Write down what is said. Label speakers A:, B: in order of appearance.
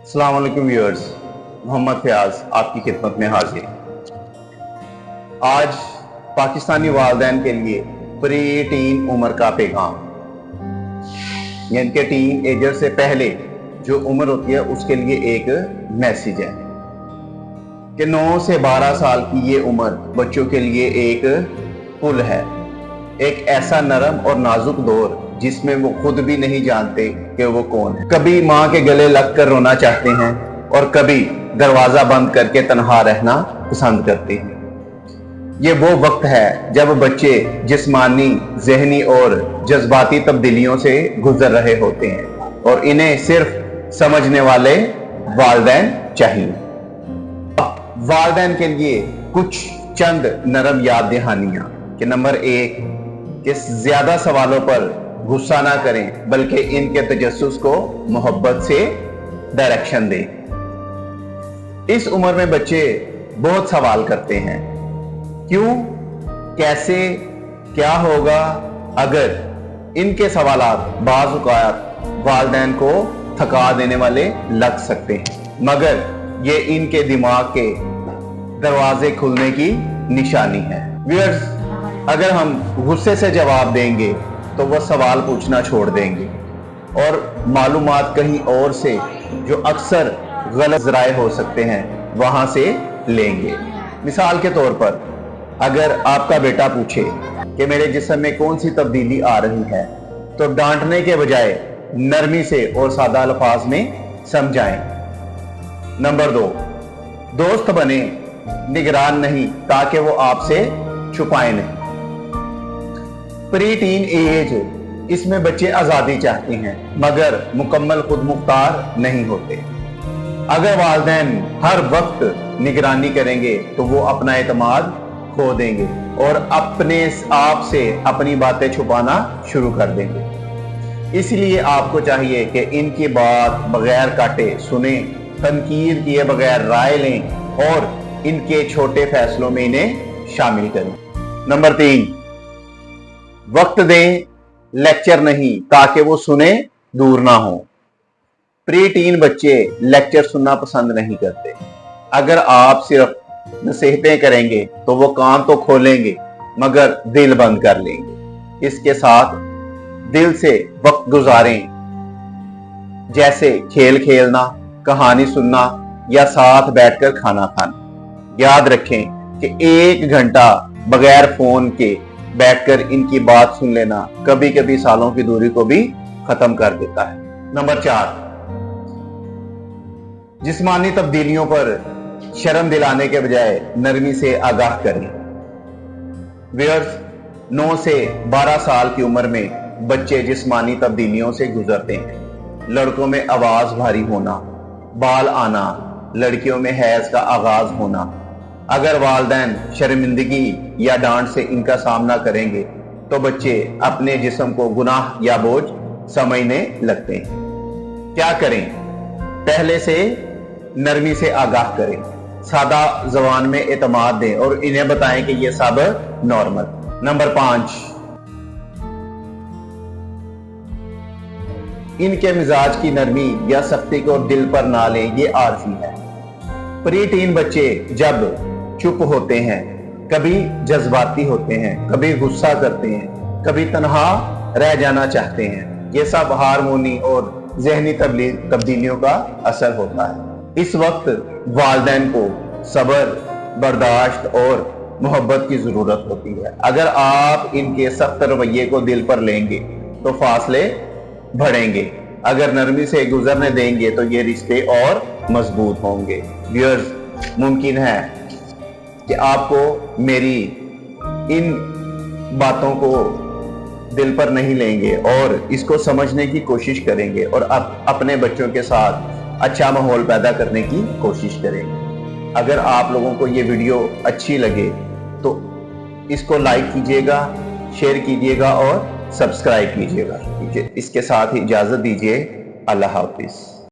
A: अस्सलाम वालेकुम व्यूअर्स, मोहम्मद फयाज आपकी खिदमत में हाजिर। आज पाकिस्तानी वालिदैन के लिए प्री टीन उम्र का पैगाम, यानी कि टीन एजर से पहले जो उम्र होती है उसके लिए एक मैसेज है कि 9 से 12 साल की ये उम्र बच्चों के लिए एक पुल है, एक ऐसा नरम और नाजुक दौर जिसमें वो खुद भी नहीं जानते कि वो कौन है। कभी माँ के गले लगकर रोना चाहते हैं और कभी दरवाजा बंद करके तन्हा रहना पसंद करते हैं। ये वो वक्त है जब बच्चे जिस्मानी, ज़हनी और जज्बाती तब्दीलियों से गुजर रहे होते हैं और इन्हें सिर्फ समझने वाले वालिदैन चाहिए। वालिदैन के लिए कुछ चंद नरम याद दहानियां कि नंबर 1 कि ज्यादा सवालों पर गुस्सा ना करें बल्कि इनके तजस्सुस को मोहब्बत से डायरेक्शन दें। इस उम्र में बच्चे बहुत सवाल करते हैं, क्यों, कैसे, क्या होगा। अगर इनके सवालात बाज़ औक़ात वालिदैन को थका देने वाले लग सकते हैं, मगर ये इनके दिमाग के दरवाजे खुलने की निशानी है। व्यूअर्स, अगर हम गुस्से से जवाब देंगे तो वह सवाल पूछना छोड़ देंगे और मालूमात कहीं और से जो अक्सर गलत ज़राए हो सकते हैं वहां से लेंगे। मिसाल के तौर पर अगर आपका बेटा पूछे कि मेरे जिस्म में कौन सी तब्दीली आ रही है, तो डांटने के बजाय नरमी से और सादा अल्फाज में समझाएं। नंबर 2, दोस्त बने, निगरान नहीं, ताकि वो आपसे छुपाए नहीं। प्री टीन एज, इसमें बच्चे आजादी चाहते हैं मगर मुकम्मल खुद मुख्तार नहीं होते। अगर वालिदैन हर वक्त निगरानी करेंगे तो वो अपना एतमाद खो देंगे और अपने आप से अपनी बातें छुपाना शुरू कर देंगे। इसलिए आपको चाहिए कि इनकी बात बगैर काटे सुने, तनकीद किए बगैर राय लें और इनके छोटे फैसलों में इन्हें शामिल करें। नंबर 3, वक्त दें, लेक्चर नहीं, ताकि वो सुने, दूर ना हो। प्री टीन बच्चे लेक्चर सुनना पसंद नहीं करते। अगर आप सिर्फ नसीहतें करेंगे तो वो कान तो खोलेंगे मगर दिल बंद कर लेंगे। इसके साथ दिल से वक्त गुजारें, जैसे खेल खेलना, कहानी सुनना या साथ बैठकर खाना खाना। याद रखें कि 1 घंटा बगैर फोन के बैठकर इनकी बात सुन लेना कभी कभी सालों की दूरी को भी खत्म कर देता है। नंबर 4, जिस्मानी तब्दीलियों पर शर्म दिलाने के बजाय नरमी से आगाह करें। व्यूअर्स, 9 से 12 साल की उम्र में बच्चे जिस्मानी तब्दीलियों से गुजरते हैं। लड़कों में आवाज भारी होना, बाल आना, लड़कियों में हैज का आगाज होना। अगर वालिदैन शर्मिंदगी या डांट से इनका सामना करेंगे तो बच्चे अपने जिस्म को गुनाह या बोझ समझने लगते हैं। क्या करें? पहले से नरमी से आगाह करें, सादा ज़बान में एतमाद दें और इन्हें बताएं कि ये सब नॉर्मल। नंबर 5, इनके मिजाज की नरमी या सख्ती को दिल पर ना लें, ये आरजी है। प्री टीन बच्चे जब चुप होते हैं, कभी जज्बाती होते हैं, कभी गुस्सा करते हैं, कभी तन्हा रह जाना चाहते हैं। ये सब हार्मोनी और ज़हनी तब्दीलियों का असर होता है। इस वक्त वालिदैन को सब्र, बर्दाश्त और मोहब्बत की जरूरत होती है। अगर आप इनके सख्त रवैये को दिल पर लेंगे तो फासले बढ़ेंगे। अगर नरमी से गुजरने देंगे तो ये रिश्ते और मजबूत होंगे। व्यूअर्स, मुमकिन है कि आपको मेरी इन बातों को दिल पर नहीं लेंगे और इसको समझने की कोशिश करेंगे और अपने बच्चों के साथ अच्छा माहौल पैदा करने की कोशिश करेंगे। अगर आप लोगों को ये वीडियो अच्छी लगे तो इसको लाइक कीजिएगा, शेयर कीजिएगा और सब्सक्राइब कीजिएगा। इसके साथ ही इजाजत दीजिए। अल्लाह हाफिज।